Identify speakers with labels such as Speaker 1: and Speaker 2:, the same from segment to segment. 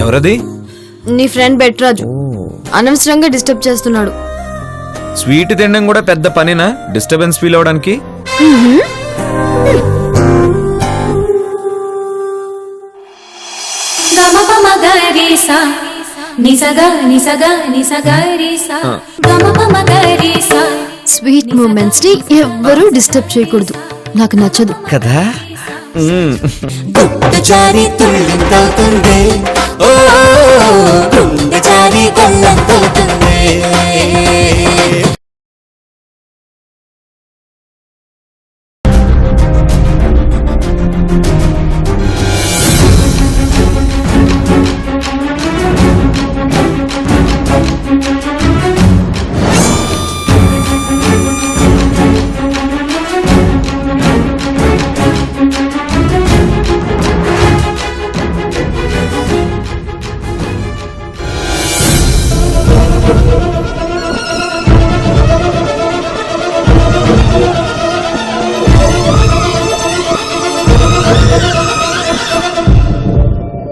Speaker 1: ఎవరది?
Speaker 2: నీ ఫ్రెండ్ బెట్రాజు అనవసరంగా డిస్టర్బ్ చేస్తున్నాడు.
Speaker 1: స్వీట్ తినడం కూడా పెద్ద పనేనా డిస్టర్బెన్స్ ఫీల్ అవడానికి?
Speaker 2: స్వీట్ మూమెంట్స్ ని ఎవ్వరూ డిస్టర్బ్ చేయకూడదు, నాకు నచ్చదు
Speaker 1: కదా.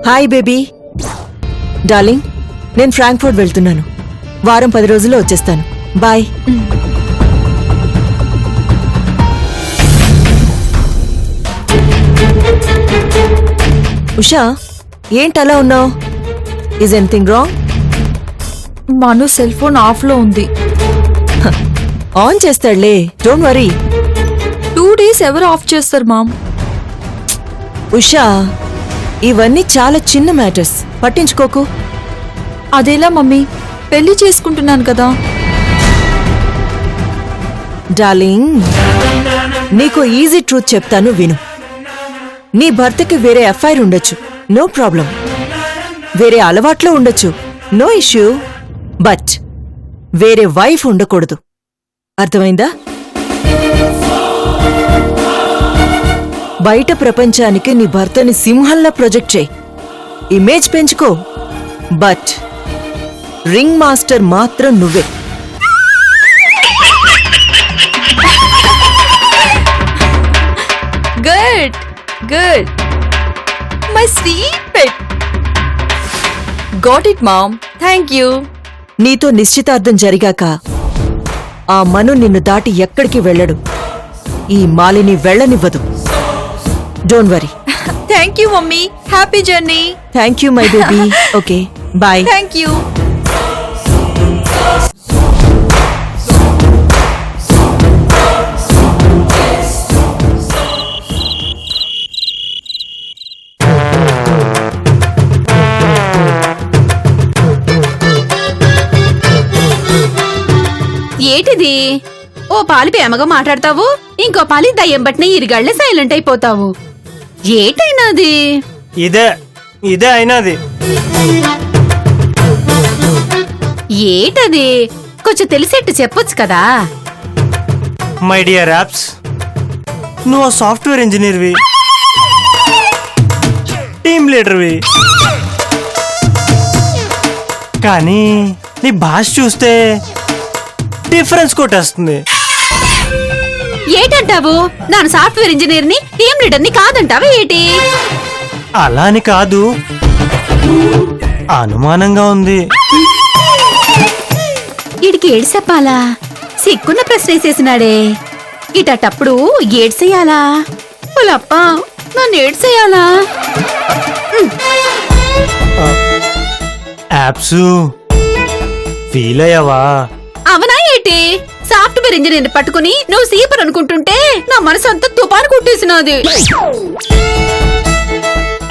Speaker 3: హాయ్ బేబీ డార్లింగ్, నేను ఫ్రాంక్ఫర్ట్ వెళ్తున్నాను. వారం 10 రోజుల్లో వచ్చేస్తాను. బాయ్. ఉషా, ఏంటలా ఉన్నావు? Is anything wrong?
Speaker 4: Manu cell phone off లో ఉంది.
Speaker 3: ఆన్ చేస్తాడులే, డోంట్ వరీ.
Speaker 4: 2 days ఎవరు ఆఫ్ చేస్తారు మామ్?
Speaker 3: ఉషా, ఇవన్నీ చాలా చిన్న మ్యాటర్స్, పట్టించుకోకు.
Speaker 4: అదేలా మమ్మీ, పెళ్లి చేసుకుంటున్నాను కదా.
Speaker 3: డార్లింగ్, నీకు ఈజీ ట్రూత్ చెప్తాను విను. నీ భర్తకి వేరే ఎఫ్ఐఆర్ ఉండొచ్చు, నో ప్రాబ్లం. వేరే అలవాట్లో ఉండొచ్చు, నో ఇష్యూ. బట్ వేరే వైఫ్ ఉండకూడదు, అర్థమైందా? బయట ప్రపంచానికి నీ భర్తని సింహంలా ప్రొజెక్ట్ చేయి, ఇమేజ్ పెంచుకో. బట్ రింగ్ మాస్టర్ మాత్రం నువ్వే.
Speaker 4: Good good, my sweet pet. Got it mom, thank you.
Speaker 3: నీతో నిశ్చితార్థం జరిగాక ఆ మను నిన్ను దాటి ఎక్కడికి వెళ్ళడు. ఈ మాలిని వెళ్ళనివ్వదు. Don't worry.
Speaker 4: Thank you mummy, happy journey.
Speaker 3: Thank you my baby. Okay, bye.
Speaker 4: Thank you.
Speaker 5: ఏటిది? ఓ పాలి ప్రేమగా మాట్లాడతావు, ఇంకో పాలి దయ్యం బట్టిన ఇరిగాళ్లే సైలెంట్ అయిపోతావు. ఏటైనాది?
Speaker 6: ఇదే అయినది.
Speaker 5: ఏటది? కొంచెం తెలిసేట్టు చెప్పొచ్చు కదా.
Speaker 6: మై డియర్ యాప్స్, నువ్వు సాఫ్ట్వేర్ ఇంజనీర్వి, టీమ్ లీడర్వి, కానీ నీ భాష చూస్తే డిఫరెన్స్ కొట్టేస్తుంది.
Speaker 5: ఏటంటావు? నాను సాఫ్ట్వేర్ ఇంజనీర్ ని, టీమ్ లీడర్ ని కాదంటావా ఏటి?
Speaker 6: అలా అని కాదు, అనుమానంగా ఉంది.
Speaker 5: ఇడికి ఏడు చెప్పాలా? సిక్కున్న ప్రశ్న వేసేసినాడే. ఇటప్పుడు ఏడ్సేయాలా? పులప్ప, నన్ను ఏడ్సేయాలా?
Speaker 6: యాప్స్ ఫీల్ అయ్యావా?
Speaker 5: అవనా ఏటి? సాఫ్ట్వేర్ ఇంజనీర్ పట్టుకుని నువ్వు సీపర్ అనుకుంటుంటే నా మనసు అంతా తుపాను కొట్టేసినది.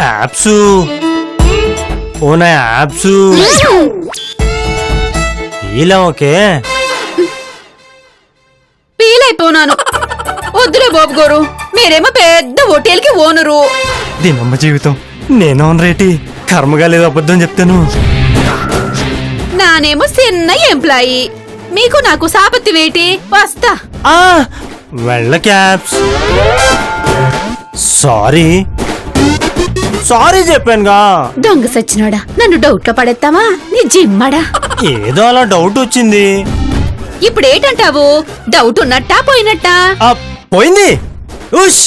Speaker 6: యాప్స్, ఓ నా యాప్స్ ఫీల్ ఓకే.
Speaker 5: ఫీల్ అయిపోనాను. వద్దులే బాబు గారు, మీరేమో పెద్ద హోటల్ కి ఓనరు.
Speaker 6: దీనమ్మ జీవితం, నేను రేటి కర్మగా లేదు అబద్ధం చెప్తాను.
Speaker 5: నానేమో చిన్న ఎంప్లాయీ, మీకు నాకు సాపత్తి వేటి. వస్తా.
Speaker 6: వెళ్ళ క్యాప్స్. సారీ చెప్పానుగా.
Speaker 5: దొంగ సచ్చినోడా, నన్ను డౌట్ లో పడేస్తావా? నీ జిమ్మడా.
Speaker 6: ఏదో అలా డౌట్ వచ్చింది.
Speaker 5: ఇప్పుడేటంటావు? డౌట్ ఉన్నట్టా పోయినట్టా?
Speaker 6: పోయింది. ఉష్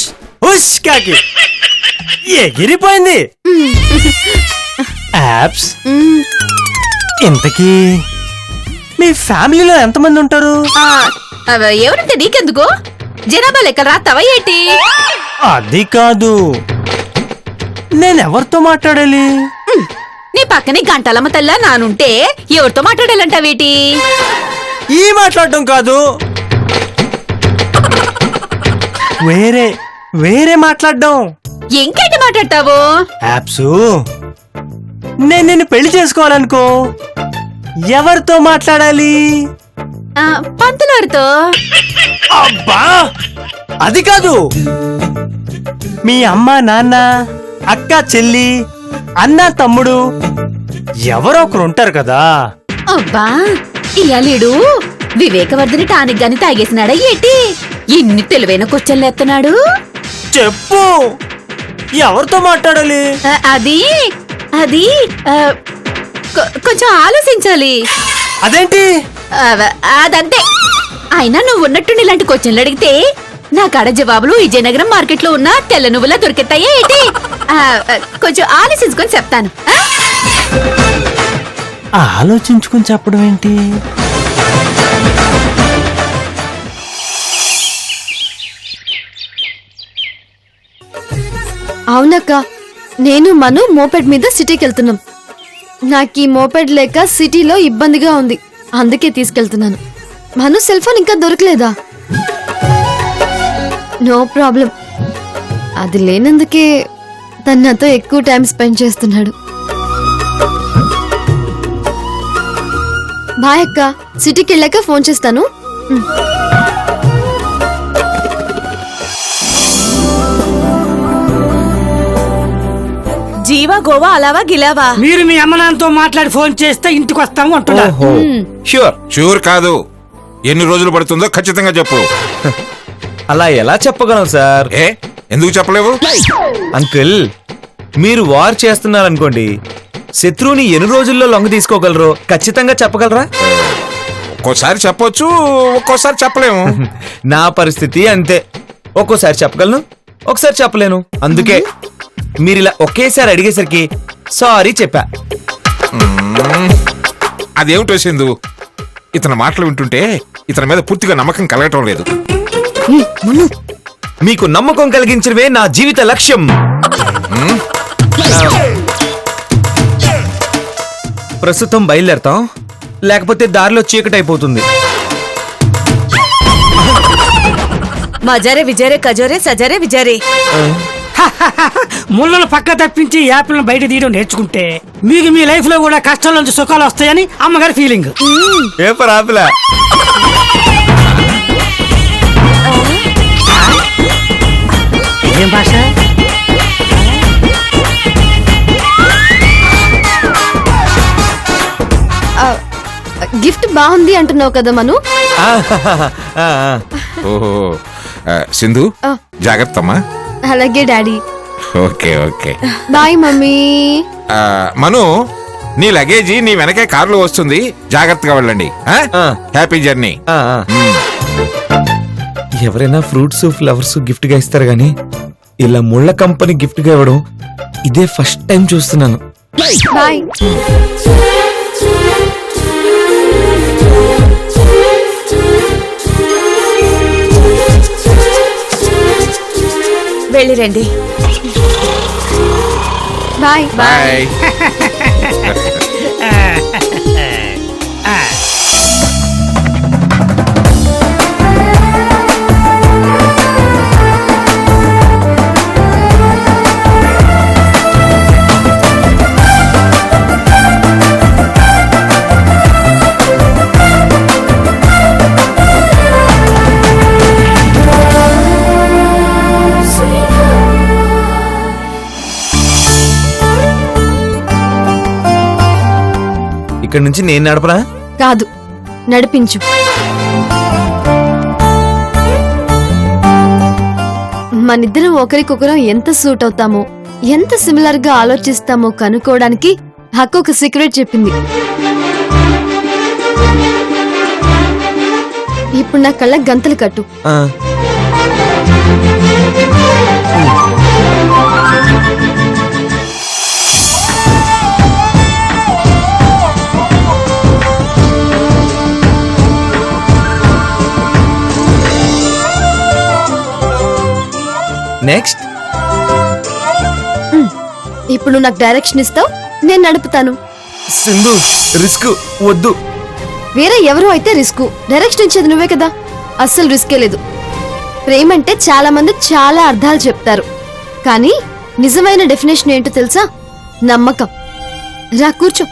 Speaker 6: ఉష్ కాకి ఎగిరిపోయింది. యాప్స్ ఇంతకీ మీ ఫ్యామిలీలో ఎంతమంది ఉంటారు?
Speaker 5: ఎవరంటే నీకెందుకు? జనాభా లెక్క రాస్తావా ఏంటి?
Speaker 6: అది కాదు, నేనెవరితో మాట్లాడాలి?
Speaker 5: నీ పక్కనే గంటలమ్మ తల్లా నానుంటే ఎవరితో మాట్లాడాలంటావేటి?
Speaker 6: ఈ మాట్లాడటం కాదు, వేరే వేరే మాట్లాడడం.
Speaker 5: ఇంకేంటి మాట్లాడతావు?
Speaker 6: యాప్స్ నేను నిన్ను పెళ్లి చేసుకోవాలనుకో, ఎవరితో మాట్లాడాలి?
Speaker 5: పంతులారితో.
Speaker 6: అబ్బా అది కాదు, మీ అమ్మ నాన్న, అక్క చెల్లి, అన్న తమ్ముడు ఎవరో ఒకరు ఉంటారు కదా.
Speaker 5: అబ్బా ఇయాలీడు వివేకవర్ధని టానిక్ గాని తాగేసినాడా ఏంటి? ఇన్ని తెలివైన క్వశ్చన్లు ఎత్తనాడు.
Speaker 6: చెప్పు, ఎవరితో మాట్లాడాలి?
Speaker 5: అది అది కొంచెం ఆలోచించాలి.
Speaker 6: అదేంటి?
Speaker 5: అదంతే. అయినా నువ్వు ఉన్నట్టుండి ఇలాంటి క్వశ్చన్లు అడిగితే నా కాడ జవాబులు విజయనగరం మార్కెట్ లో ఉన్న తెల్ల నువ్వులా దొరికెత్తాయా ఏంటి? కొంచెం ఆలోచించుకొని చెప్తాను.
Speaker 6: ఆలోచించుకుని చెప్పడం ఏంటి?
Speaker 2: అవునక్క, నేను మను మోపెడ్ మీద సిటీకి వెళ్తున్నాం. నాకు ఈ మోపెడ్ లేక సిటీలో ఇబ్బందిగా ఉంది, అందుకే తీసుకెళ్తున్నాను. మను సెల్ ఫోన్ ఇంకా దొరకలేదా? నో ప్రాబ్లం, అది లేనందుకే తను నాతో ఎక్కువ టైం స్పెండ్ చేస్తున్నాడు. బాయ్ అక్క, సిటీకి వెళ్ళాక ఫోన్ చేస్తాను.
Speaker 4: జీవా గోవా అలావా గిలావా?
Speaker 7: మీరు మీ అమ్మ నాన్నతో మాట్లాడి ఫోన్ చేస్తే ఇంటికి వస్తాము అంటున్నా.
Speaker 1: ష్యూర్.
Speaker 8: షూర్ కాదు, ఎన్ని రోజులు పడుతుందో ఖచ్చితంగా చెప్పు.
Speaker 1: అలా ఎలా చెప్పగలం సార్?
Speaker 8: ఏ ఎందుకు చెప్పలేవు?
Speaker 1: అంకుల్, మీరు వార్ చేస్తున్నారనుకోండి, శత్రువుని ఎన్ని రోజుల్లో లొంగ తీసుకోగలరో ఖచ్చితంగా చెప్పగలరా?
Speaker 8: ఒక్కోసారి చెప్పొచ్చు, ఒక్కోసారి చెప్పలేము.
Speaker 1: నా పరిస్థితి అంతే, ఒక్కోసారి చెప్పగలను, ఒకసారి చెప్పలేను. అందుకే మీరు ఇలా ఒకేసారి అడిగేసరికి సారీ చెప్పా.
Speaker 8: అదేమిటో సింధు, ఇతని మాటలు వింటుంటే ఇతని మీద పూర్తిగా నమ్మకం కలగటం లేదు.
Speaker 1: మీకు నమ్మకం కలిగించడమే నా జీవిత లక్ష్యం. ప్రస్తుతం బయలుదేరతాం, లేకపోతే దారిలో చీకటైపోతుంది.
Speaker 4: మజారే విజారే కజోరే సజారే విజారే.
Speaker 7: ముళ్ళను పక్క తప్పించి యాపిల్ని బయట తీయడం నేర్చుకుంటే మీకు మీ లైఫ్ లో కూడా కష్టాల నుంచి సుఖాలు వస్తాయని అమ్మగారి ఫీలింగ్.
Speaker 1: పేపర్ ఆపిలా.
Speaker 7: ఏం భాష?
Speaker 2: గిఫ్ట్ బాగుంది అంటున్నావు కదా మను?
Speaker 8: ఓహో, సింధు
Speaker 2: ఆ.
Speaker 8: జాగ్రత్త అమ్మా.
Speaker 2: అలాగే daddy.
Speaker 8: Okay okay.
Speaker 2: Bye mummy.
Speaker 8: Manu, నీ లగేజీ నీ వెనకే కారులో వస్తుంది, జాగ్రత్తగా వెళ్ళండి. Happy journey.
Speaker 1: ఎవరైనా ఫ్రూట్స్ ఫ్లవర్స్ గిఫ్ట్ గా ఇస్తారు గానీ ఇలా ముళ్ళ కంపెనీ గిఫ్ట్ గా ఇవ్వడం ఇదే ఫస్ట్ టైం చూస్తున్నాను.
Speaker 2: బాయ్.
Speaker 4: వెళ్ళిరండి.
Speaker 2: బాయ్.
Speaker 8: బాయ్.
Speaker 1: ఇక్కడ నుంచి నేను నడపరా?
Speaker 2: కాదు, నడిపించు. మనిద్దరం ఒకరికొకరం ఎంత సూట్ అవుతామో, ఎంత సిమిలర్ గా ఆలోచిస్తామో కనుక్కోవడానికి హక్కు ఒక సీక్రెట్ చెప్పింది. ఇప్పుడు నా కళ్ళ గంతలు కట్టు.
Speaker 1: ఆ. నెక్స్ట్
Speaker 2: ఇప్పుడు నువ్వు నాకు డైరెక్షన్ ఇస్తావు, నేను నడుపుతాను.
Speaker 1: సింధు రిస్క్ వద్దు.
Speaker 2: వేరే ఎవరో అయితే రిస్క్, డైరెక్షన్ ఇచ్చేది నువ్వే కదా. అస్సలు రిస్కే లేదు. ప్రేమంటే చాలా మంది చాలా అర్థాలు చెప్తారు, కానీ నిజమైన డెఫినేషన్ ఏంటో తెలుసా? నమ్మకం. రా కూర్చో.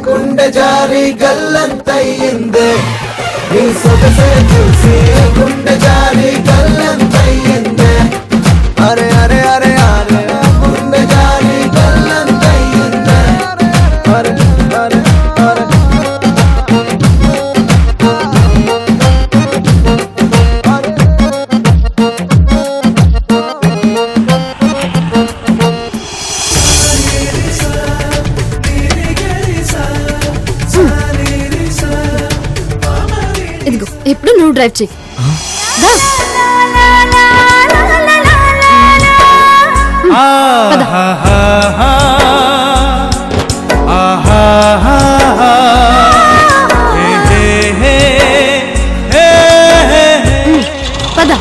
Speaker 9: గుండె జారి గల్లంతయ్యిందే నీ సొగసే చూసి, గుండె జారి గల్లంతయ్యిందే. అరే అరే అరే అరే గుండె జారి గల్లంతయ్యిందే. అరే అరే అరే
Speaker 2: ఇదిగో ఇప్పుడు నువ్వు డ్రైవ్ చెయ్యి. దా. పద. పద.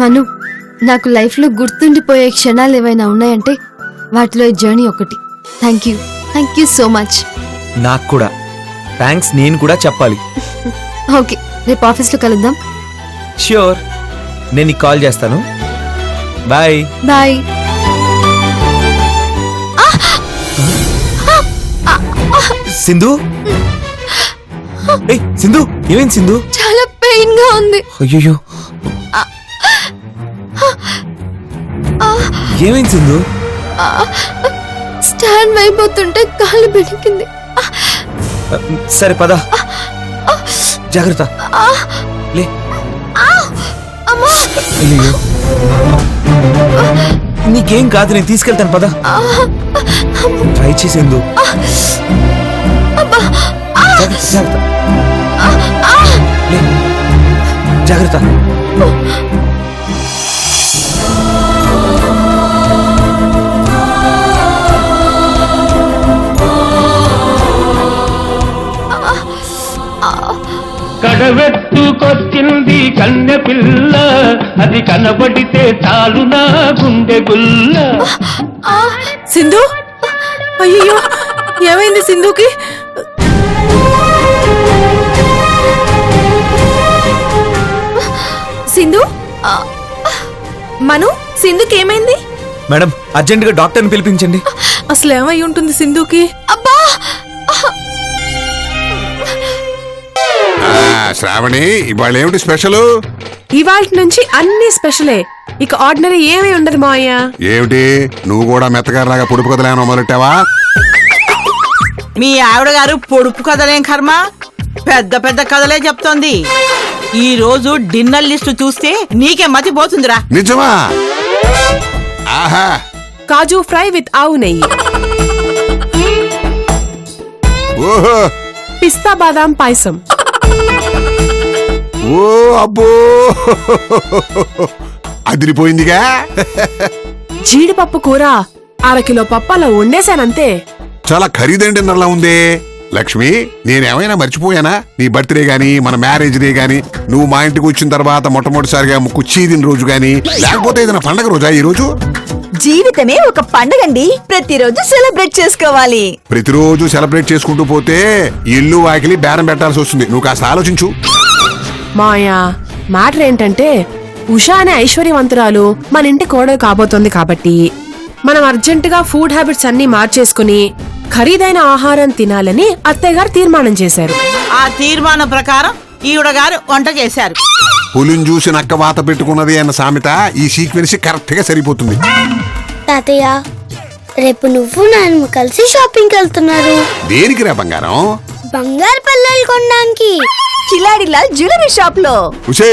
Speaker 2: మను, నాకు లైఫ్లో గుర్తుండిపోయే క్షణాలు ఏవైనా ఉన్నాయంటే వాటిలో ఈ జర్నీ ఒకటి. Thank you so much.
Speaker 1: నాకు కూడా థ్యాంక్స్ నేను కూడా చెప్పాలి.
Speaker 2: ఓకే, రేపు ఆఫీస్లో కలుద్దాం.
Speaker 1: ష్యూర్, నేను నీకు కాల్ చేస్తాను. బాయ్.
Speaker 2: బాయ్.
Speaker 1: సింధు, ఏయ్ సింధు, ఏమైంది సింధు?
Speaker 2: చాలా పెయిన్ గా ఉంది.
Speaker 1: అయ్యో, ఏమైంది సింధు?
Speaker 2: స్టాండ్ అయిపోతుంటే కాలు బెణికింది.
Speaker 1: సరే పద, జాగ్రత్త. లే. అయ్యో, నీకేం కాదు, నేను తీసుకెళ్తాను పద. ట్రై చేసిందు. జాగ్రత్త, లే. జాగ్రత్త.
Speaker 10: కడవెత్తుకొచ్చింది కన్నె పిల్ల, అది కనబడితే చాలు నా గుండె గుల్ల.
Speaker 4: సింధు, అయ్యో ఏమైంది సింధుకి? సింధు, మను, సింధుకి ఏమైంది?
Speaker 1: మేడం, అర్జెంట్ గా డాక్టర్ని పిలిపించండి.
Speaker 4: అసలు ఏమై ఉంటుంది సింధుకి?
Speaker 2: అబ్బా,
Speaker 8: శ్రావణి, ఇవాళ ఏమిటి స్పెషల్?
Speaker 4: ఇవాళ నుంచి అన్ని స్పెషలే, ఇక ఆర్డినరీ ఏమీ ఉండదు మావయ్య.
Speaker 8: ఏమిటి, నువ్వు కూడా మెత్తగారిలాగా పొడుపు కథలేమో మొదలెట్టావా?
Speaker 11: మీ ఆవిడ గారు పొడుపు కథలేం కర్మ, పెద్ద పెద్ద కథలే చెప్తోంది. ఈ రోజు డిన్నర్ లిస్టు చూస్తే నీకే మతిపోతుందిరా.
Speaker 8: నిజమా? ఆహా,
Speaker 4: కాజు ఫ్రై విత్ ఆవు నెయ్యి,
Speaker 8: ఓహో,
Speaker 4: పిస్తా బాదాం పాయసం,
Speaker 8: ఓ అబ్బో, అదిరిపోయిందిగా.
Speaker 4: జీడిపప్పు కూర, అరకిలో పప్పు అలా వండేశానంతే.
Speaker 8: చాలా ఖరీదైన డిన్నర్లా ఉంది. లక్ష్మి, నేనేమైనా మర్చిపోయానా? నీ బర్త్డే గాని, మన మ్యారేజ్ డే గాని, నువ్వు మా ఇంటికి వచ్చిన తర్వాత మొట్టమొదటిసారిగా కుర్చీ తిన రోజు గాని, లేకపోతే ఏదైనా పండగ రోజా ఈ రోజు?
Speaker 3: జీవితమే ఒక పండగండి, ప్రతిరోజు సెలబ్రేట్ చేసుకోవాలి.
Speaker 8: ప్రతిరోజు సెలబ్రేట్ చేసుకుంటూ పోతే ఇల్లు వాకిలి బేరం పెట్టాల్సి వస్తుంది. నువ్వు కాస్త ఆలోచించు.
Speaker 4: మాయా, మ్యాటర్ ఏంటంటే ఉషా అనే ఐశ్వర్యవంతురాలు మన ఇంటి కోడలు కాబోతోంది కాబట్టి మనం అర్జెంటుగా ఫుడ్ హ్యాబిట్స్ అన్ని మార్చేసుకుని ఖరీదైన ఆహారం తినాలని అత్తయ్య గారు తీర్మానం చేశారు.
Speaker 11: ఆ తీర్మానం ప్రకారం ఈవిడ గారు వంట చేశారు.
Speaker 8: పులిని చూసి నక్క వాత పెట్టుకున్నది అన్న సామెత ఈ సీక్వెన్స్ కరెక్ట్ గా సరిపోతుంది.
Speaker 12: తాతయ్య రేపు నువ్వు నాన్న కలిసి షాపింగ్ వెళ్తున్నారు.
Speaker 8: దేనికి రా బంగారం?
Speaker 12: బంగారు పల్లెలు కొనడానికి.
Speaker 5: కిలాడిలాల్ జ్యువెలరీ షాప్ లో.
Speaker 8: ఉసే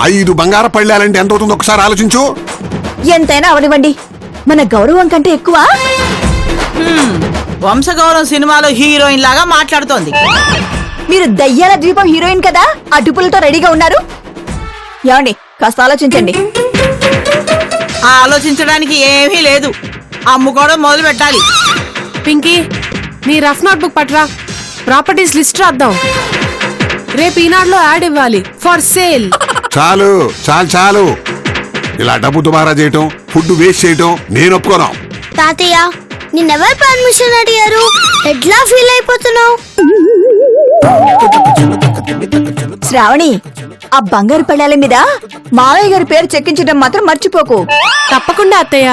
Speaker 8: 5 బంగార పళ్ళాలంటే ఎంత అవుతుందో ఒకసారి ఆలోచించు.
Speaker 5: ఎంతైనా అవనివ్వండి, మన గౌరవం కంటే ఎక్కువ.
Speaker 11: వంశగౌరవం సినిమాలో హీరోయిన్ లాగా మాట్లాడుతోంది.
Speaker 5: మీరు దయ్యాల ద్వీపం హీరోయిన్ కదా, అటుపులతో రెడీగా ఉన్నారు. ఏమండి కాస్త ఆలోచించండి.
Speaker 11: ఆలోచించడానికి ఏమీ లేదు, అమ్ముకోవడం మొదలు పెట్టాలి.
Speaker 4: పింకీ, నీ రఫ్ నోట్ బుక్ పట్రా, ప్రాపర్టీస్ లిస్ట్ రాద్దాం. రేపు ఈనాడులో యాడ్ ఇవ్వాలి ఫర్ సేల్.
Speaker 8: చాలు చాలు చాలు, ఇలా డబ్బు దుబారా చేయటం, ఫుడ్ వేస్ట్ చేయటం నేను ఒప్పుకోను.
Speaker 12: తాతయ్య నిన్నెవరు పర్మిషన్ అడిగారు? ఎట్లా ఫీల్ అయిపోతున్నావు?
Speaker 5: శ్రావణి, ఆ బంగారు పళ్ళాల మీద మావయ్య గారి పేరు చెక్కించడం మాత్రం మర్చిపోకు.
Speaker 4: తప్పకుండా అత్తయ్య.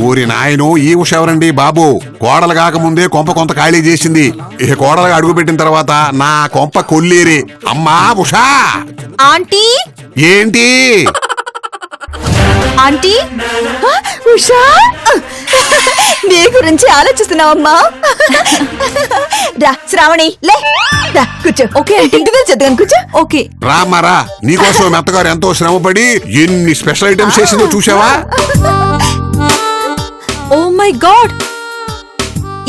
Speaker 8: ఊరి నాయను ఈ ఉష ఎవరండి బాబు? కోడలు కాకముందే కొంప కొంత ఖాళీ చేసింది. ఇక కోడలుగా అడుగు పెట్టిన తర్వాత నా కొంప కొల్లేరే. అమ్మా ఉషా.
Speaker 5: ఆంటీ
Speaker 8: ఏంటి
Speaker 5: ఆంటీ, ఉషా నీ గురించి ఆలోచిస్తున్నావమ్మా. రా శ్రావణి, లే రా కూర్చో. ఓకే ఇంటికి చదువుగాను, కూర్చో. ఓకే
Speaker 8: రామారా, నీకోసం మెత్తగారు ఎంతో శ్రమపడి ఎన్ని స్పెషల్ ఐటమ్స్ చేసిందో చూసావా?
Speaker 5: ఓ మై గాడ్,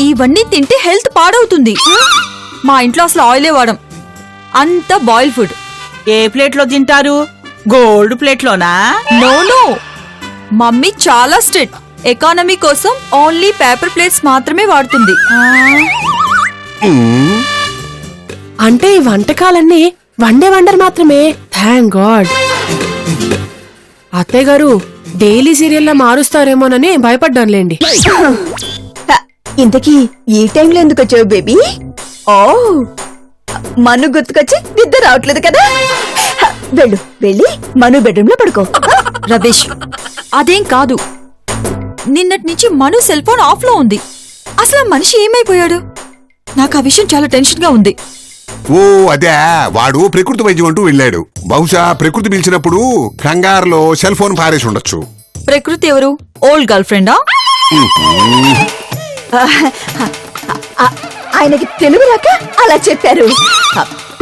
Speaker 5: ఇవన్నీ తింటే హెల్త్ పాడవుతుంది. మా ఇంట్లో అసలు ఆయిలే వాడం, అంతా బాయిల్ ఫుడ్.
Speaker 11: ఏ ప్లేట్ లో తింటారు? గోల్డ్ ప్లేట్ లోనా?
Speaker 5: నో నో, మమ్మీ చాలా స్ట్రిక్ట్. ఎకానమీ కోసం ఓన్లీ పేపర్ ప్లేట్స్ మాత్రమే వాడుతుంది.
Speaker 4: అంటే ఈ వంటకాలన్నీ వండర్ మాత్రమే. Thank God. అత్తయ్య గారు డైలీ సీరియల్లా మారుస్తారేమోనని భయపడ్డానులేండి.
Speaker 5: ఇంతకీ ఈ టైంలో ఎందుకు వచ్చావు బేబీ? ఓ, మను గుర్తుకొచ్చి నిద్ర రావట్లేదు కదా. వెళ్ళు, వెళ్ళి మను బెడ్రూమ్ లో పడుకో. రమేష్, అదేం కాదు. నిన్నటి నుంచి మను సెల్ ఫోన్ ఆఫ్ లో ఉంది. అసలు మనిషి ఏమైపోయాడు? నాకు ఆ విషయం చాలా టెన్షన్ గా ఉంది.
Speaker 8: ఓ అదే, వాడు ప్రకృతి వైద్యం అంటూ వెళ్ళాడు. బహుశా ప్రకృతి పిలిచినప్పుడు కంగారులో సెల్ ఫోన్ పారేసి ఉండొచ్చు.
Speaker 5: ప్రకృతి ఎవరు? ఓల్డ్ గర్ల్ ఫ్రెండా? ఆయనకి తెలుగు రాక అలా చెప్పారు.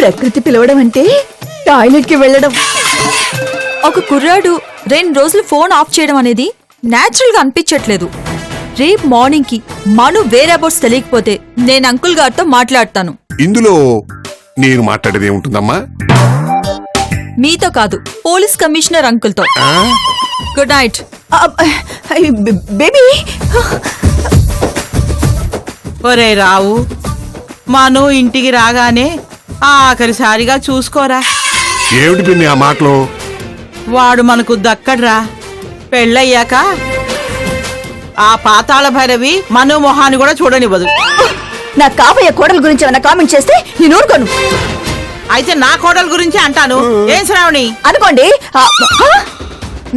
Speaker 5: ప్రకృతి పిలవడం అంటే టాయిలెట్ కి వెళ్ళడం. ఒక కుర్రాడు 2 రోజులు ఫోన్ ఆఫ్ చేయడం అనేది నేచురల్ గా అనిపించట్లేదు. రేపు మార్నింగ్ కి మను వేరే అబౌట్స్ తెలియకపోతే నేను అంకుల్ గారితో మాట్లాడతాను.
Speaker 8: ఇందులో నేను మాట్లాడేది ఏముంటుందమ్మా?
Speaker 5: మీతో కాదు, పోలీస్ కమిషనర్ అంకుల్ తో. Good night baby.
Speaker 11: ఒరే రావు, మను ఇంటికి రాగానే ఆఖరిసారిగా చూసుకోరా.
Speaker 8: ఏమిటి పిన్ని ఆ మాటలు?
Speaker 11: వాడు మనకు దక్కడ్రా. పెళ్ళయ్యాక ఆ పాతాళ భైరవి మను మొహాన్ని కూడా చూడనివ్వదు.
Speaker 5: నా కాబోయే కోడల గురించి ఏమైనా కామెంట్ చేస్తే నేను ఊరుకోను.
Speaker 11: అయితే నా కోడల గురించి అంటాను. ఏం శ్రావణి?
Speaker 5: అనుకోండి.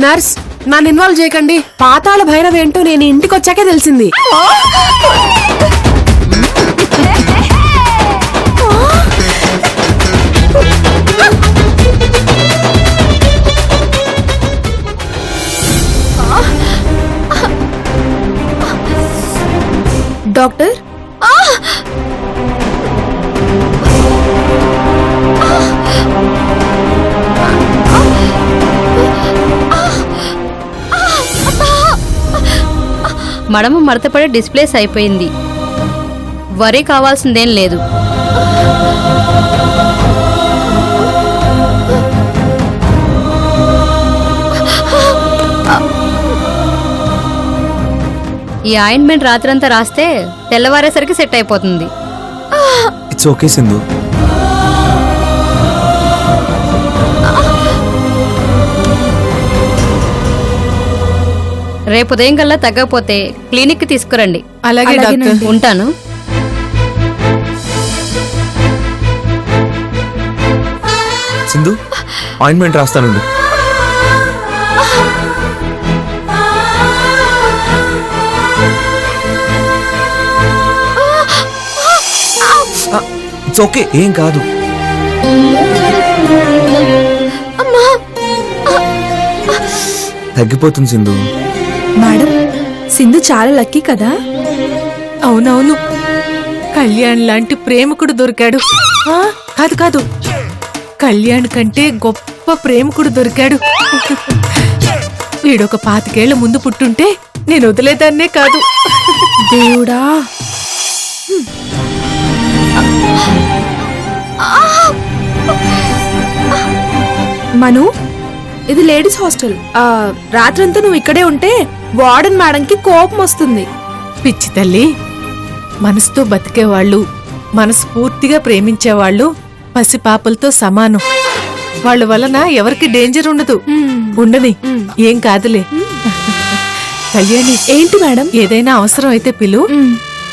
Speaker 4: నర్స్, నన్ను ఇన్వాల్వ్ చేయకండి. పాతాళ భైరవ్ ఏంటో నేను ఇంటికి వచ్చాకే తెలిసింది.
Speaker 2: డాక్టర్,
Speaker 13: మడమ మడతపడి డిస్ప్లేస్ అయిపోయింది. వరి కావాల్సిందేం లేదు. ఈ ఆయింట్మెంట్ రాత్రంతా రాస్తే తెల్లవారేసరికి సెట్ అయిపోతుంది.
Speaker 1: It's okay Sindhu.
Speaker 13: రేపు ఉదయం కల్లా తగ్గకపోతే క్లినిక్ కి తీసుకురండి.
Speaker 4: అలాగే డాక్టర్.
Speaker 13: ఉంటాను.
Speaker 1: సింధు ఆయింట్మెంట్ రాస్తానుండు. ఇట్స్ ఓకే, ఏం కాదు. తగ్గిపోతుంది సింధు.
Speaker 5: మేడం, సింధు చాలా లక్కీ కదా.
Speaker 4: అవునవును, కళ్యాణ్ లాంటి ప్రేమికుడు దొరికాడు. కాదు కాదు, కళ్యాణ్ కంటే గొప్ప ప్రేమికుడు దొరికాడు. వీడొక 25 ఏళ్ల ముందు పుట్టుంటే నేను వదిలేదాన్నే కాదు. దేవుడా.
Speaker 5: మను, ఇది లేడీస్ హాస్టల్. రాత్రంతా నువ్వు ఇక్కడే ఉంటే వార్డెన్ మేడంకి కోపం వస్తుంది.
Speaker 4: పిచ్చి తల్లి, మనసుతో బతికేవాళ్ళు, మనస్ఫూర్తిగా ప్రేమించేవాళ్ళు పసిపాపలతో సమానం. వాళ్ళ వలన ఎవరికి డేంజర్ ఉండదు. ఉండని, ఏం కాదులే. కళ్యాణి.
Speaker 5: ఏంటి మేడం?
Speaker 4: ఏదైనా అవసరం అయితే పిలు.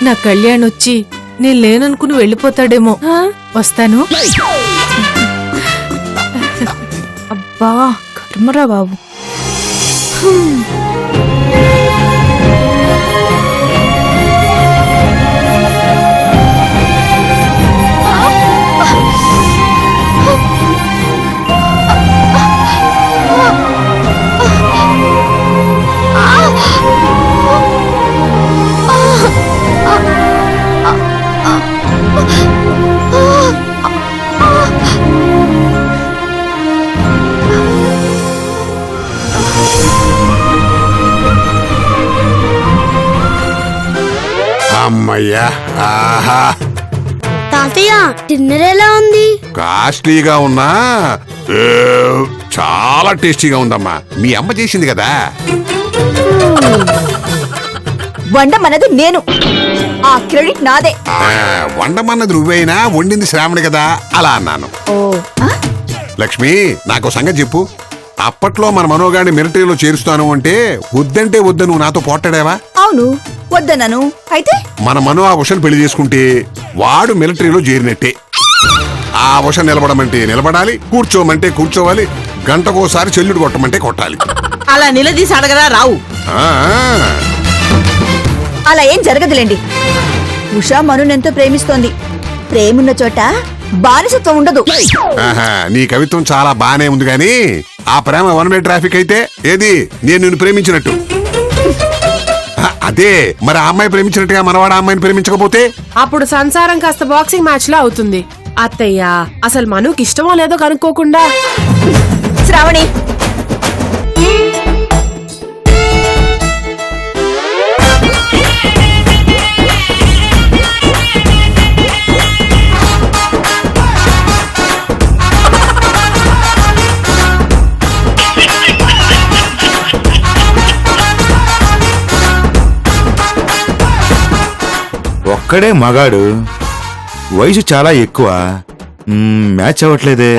Speaker 4: నా కళ్యాణ్ వచ్చి నేను లేననుకుని వెళ్ళిపోతాడేమో. వస్తాను.
Speaker 5: అబ్బా కర్మరా బాబు.
Speaker 8: అమ్మయ్యా, ఆహా,
Speaker 12: తాతయ్య డిన్నర్ ఎలా ఉంది?
Speaker 8: కాస్ట్లీగా ఉన్నా చాలా టేస్టీగా ఉందమ్మా. మీ అమ్మ చేసింది కదా.
Speaker 5: వండమన్నది నేను, ఆ క్రెడిట్ నాదే.
Speaker 8: వండమన్నది నువ్వైనా వండింది శ్రావణి కదా, అలా అన్నాను. లక్ష్మి, నాకు సంగతి చెప్పు. అప్పట్లో మన మనోగాడిని మిలిటరీలో చేరుస్తాను అంటే వద్దంటే వద్ద నువ్వు నాతో పోట్లాడావా?
Speaker 5: అవును, వద్దన్నాను. అయితే
Speaker 8: మన మనో ఆ ఉషను పెళ్లి చేసుకుంటే వాడు మిలిటరీలో చేరినట్టే. ఆ ఉష నిలబడమంటే నిలబడాలి, కూర్చోమంటే కూర్చోవాలి, గంటకోసారి చెల్లుడు కొట్టమంటే కొట్టాలి.
Speaker 11: అలా నిలదీసి అడగరా రావు.
Speaker 5: అలా ఏం జరగదులేండి. ఉషా మనునెంతో ప్రేమిస్తోంది. ప్రేమున్న చోట బానిసత్వం ఉండదు.
Speaker 8: నీ కవిత్వం చాలా బానే ఉంది గాని ఆ ప్రేమ వన్ వే ట్రాఫిక్ అయితే ఏది నేను నిన్ను ప్రేమించినట్టు. అదే మరి ఆ అమ్మాయి ప్రేమించినట్టుగా మనవాడు ఆ అమ్మాయిని ప్రేమించకపోతే
Speaker 4: అప్పుడు సంసారం కాస్త బాక్సింగ్ మ్యాచ్ లో అవుతుంది. అత్తయ్య, అసలు మనుకి ఇష్టమో లేదో కనుక్కోకుండా.
Speaker 5: శ్రావణి,
Speaker 1: ఒక్కడే మగాడు, వయసు చాలా ఎక్కువ, మ్యాచ్ అవ్వట్లేదే.